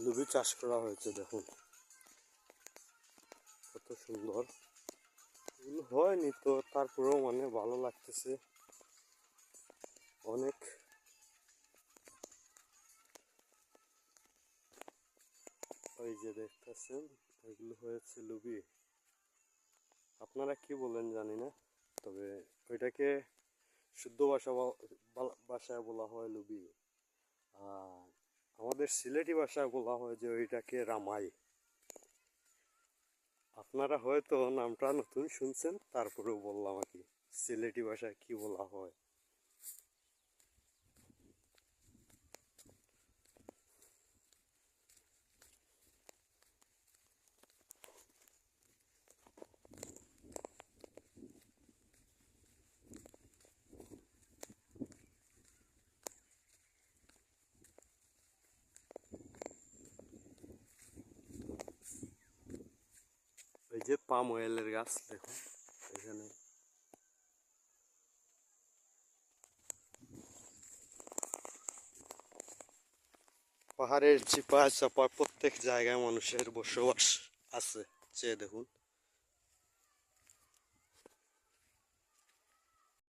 লুবি চাষ করা হয়েছে, দেখুন কত সুন্দর। এগুলো হয়নি তো, তারপরেও মানে ভালো লাগতেছে অনেক। ওই যে দেখতেছেন, এগুলো হয়েছে লুবি। আপনারা কি বলেন জানি না, তবে ওইটাকে শুদ্ধ ভাষায় বলা হয় লুবি। আর আমাদের সিলেটি ভাষায় বলা হয় যে ওইটাকে রামাই। আপনারা হয়তো নামটা নতুন শুনছেন, তারপরেও বললাম আর কি সিলেটি ভাষায় কি বলা হয়। এই যে পাম অয়েলের গাছ দেখুন এখানে। পাহাড়ের চিপা চাপা প্রত্যেক জায়গায় মানুষের বসবাস আছে, চেয়ে দেখুন।